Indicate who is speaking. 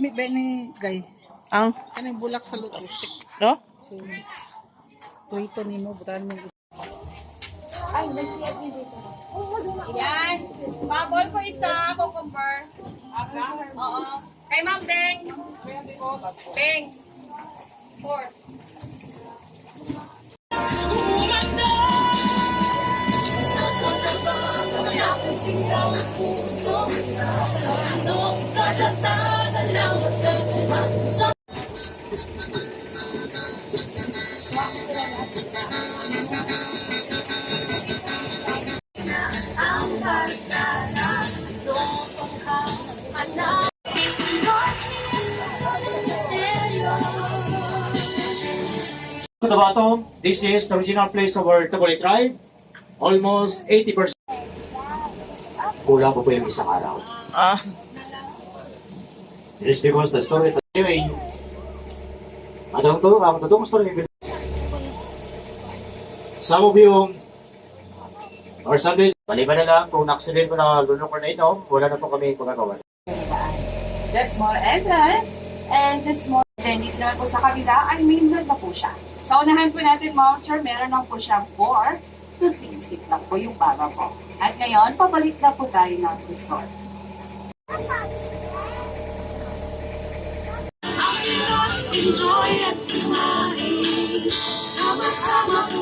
Speaker 1: May beni gay.
Speaker 2: Ang?
Speaker 1: Kanang bulak sa luto.
Speaker 2: No?
Speaker 1: So, tuwito ni mo, butan mo.
Speaker 3: Yan. Bubble ko isa, cucumber. Oo. Kay Ma'am Beng. Beng. 4.
Speaker 4: To the bottom, this is the original place of our Tagoli tribe. Almost 80%. Kulang po yung isang araw. It is because the story... Anyway, matutong story. Some of you, or some days, maliban na lang kung na-accident ko na lunok ko na ito, wala na po kami kumagawa.
Speaker 3: The small entrance and the small... Then dito naman po sa kabila ay main door na po siya. Sa unahan po natin, Ma'am Sir, meron lang po siyang 4 to 6 feet lang po yung baba po. At ngayon, pabalik na po tayo ng resort.
Speaker 5: Enjoy at kumain, sama-sama po